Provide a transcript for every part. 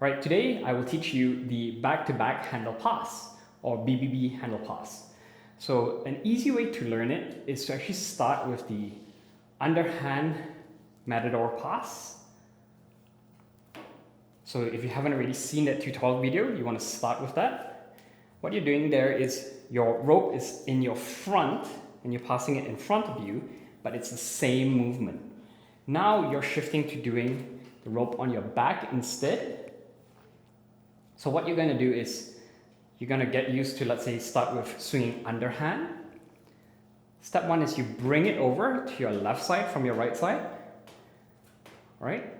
Right, today I will teach you the back-to-back handle pass or BBB handle pass. So an easy way to learn it is to actually start with the underhand matador pass. So if you haven't already seen that tutorial video, you want to start with that. What you're doing there is your rope is in your front and you're passing it in front of you, but it's the same movement. Now you're shifting to doing the rope on your back instead. So what you're going to do is you're going to get used to, let's say, start with swinging underhand. Step one is you bring it over to your left side from your right side. All right?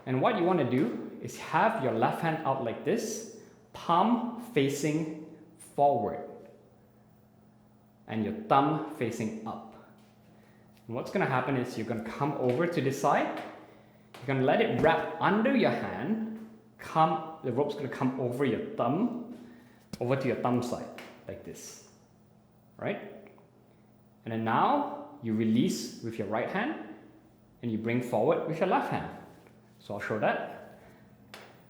And what you want to do is have your left hand out like this, palm facing forward, and your thumb facing up. And what's going to happen is you're going to come over to this side. You're going to let it wrap under your hand. The rope's going to come over your thumb, over to your thumb side, like this, right? And then now you release with your right hand and you bring forward with your left hand. So I'll show that.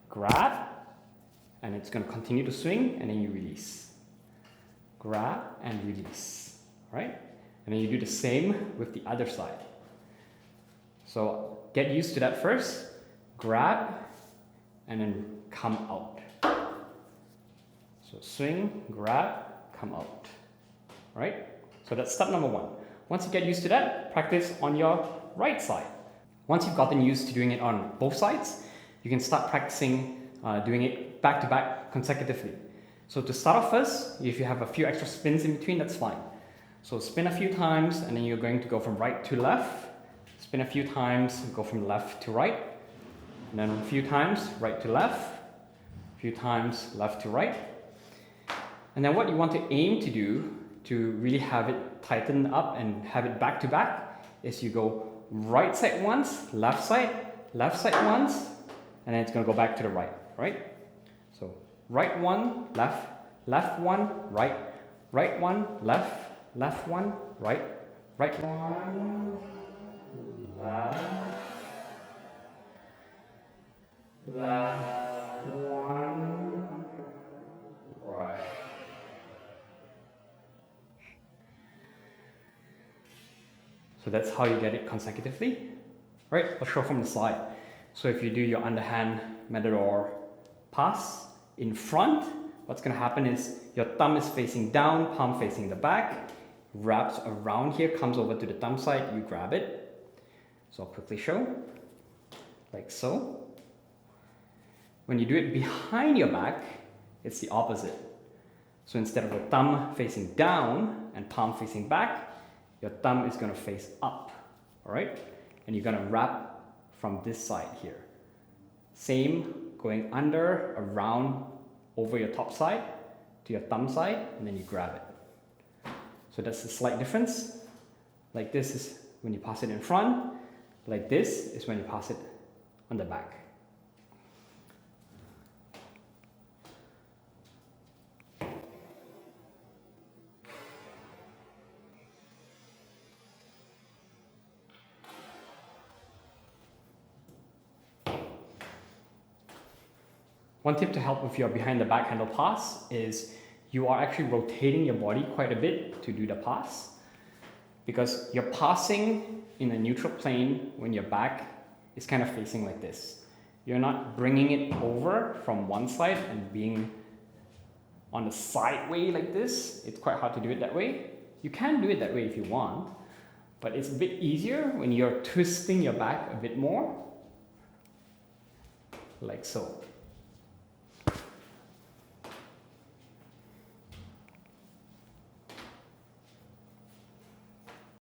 Grab, and it's going to continue to swing, and then you release. Grab and release, right? And then you do the same with the other side. So get used to that first. Grab, and then come out. So swing, grab, come out. All right? So that's step number one. Once you get used to that, practice on your right side. Once you've gotten used to doing it on both sides, you can start practicing doing it back to back consecutively. So to start off first, if you have a few extra spins in between, that's fine. So spin a few times, and then you're going to go from right to left. Spin a few times, go from left to right. And then a few times, right to left, a few times, left to right. And then what you want to aim to do to really have it tighten up and have it back to back is you go right side once, left side once, and then it's going to go back to the right, right? So right one, left one, right one, left one, right one, left one, right. So that's how you get it consecutively. Right, I'll show from the side. So if you do your underhand matador pass in front, what's going to happen is your thumb is facing down, palm facing the back, wraps around here, comes over to the thumb side, you grab it. So I'll quickly show, like so. When you do it behind your back, it's the opposite. So instead of the thumb facing down and palm facing back, your thumb is going to face up, all right? And you're going to wrap from this side here. Same, going under, around, over your top side to your thumb side, and then you grab it. So that's the slight difference. Like this is when you pass it in front. Like this is when you pass it on the back. One tip to help with your behind the back handle pass is you are actually rotating your body quite a bit to do the pass, because you're passing in a neutral plane when your back is kind of facing like this. You're not bringing it over from one side and being on the side way like this. It's quite hard to do it that way. You can do it that way if you want, but it's a bit easier when you're twisting your back a bit more, like so.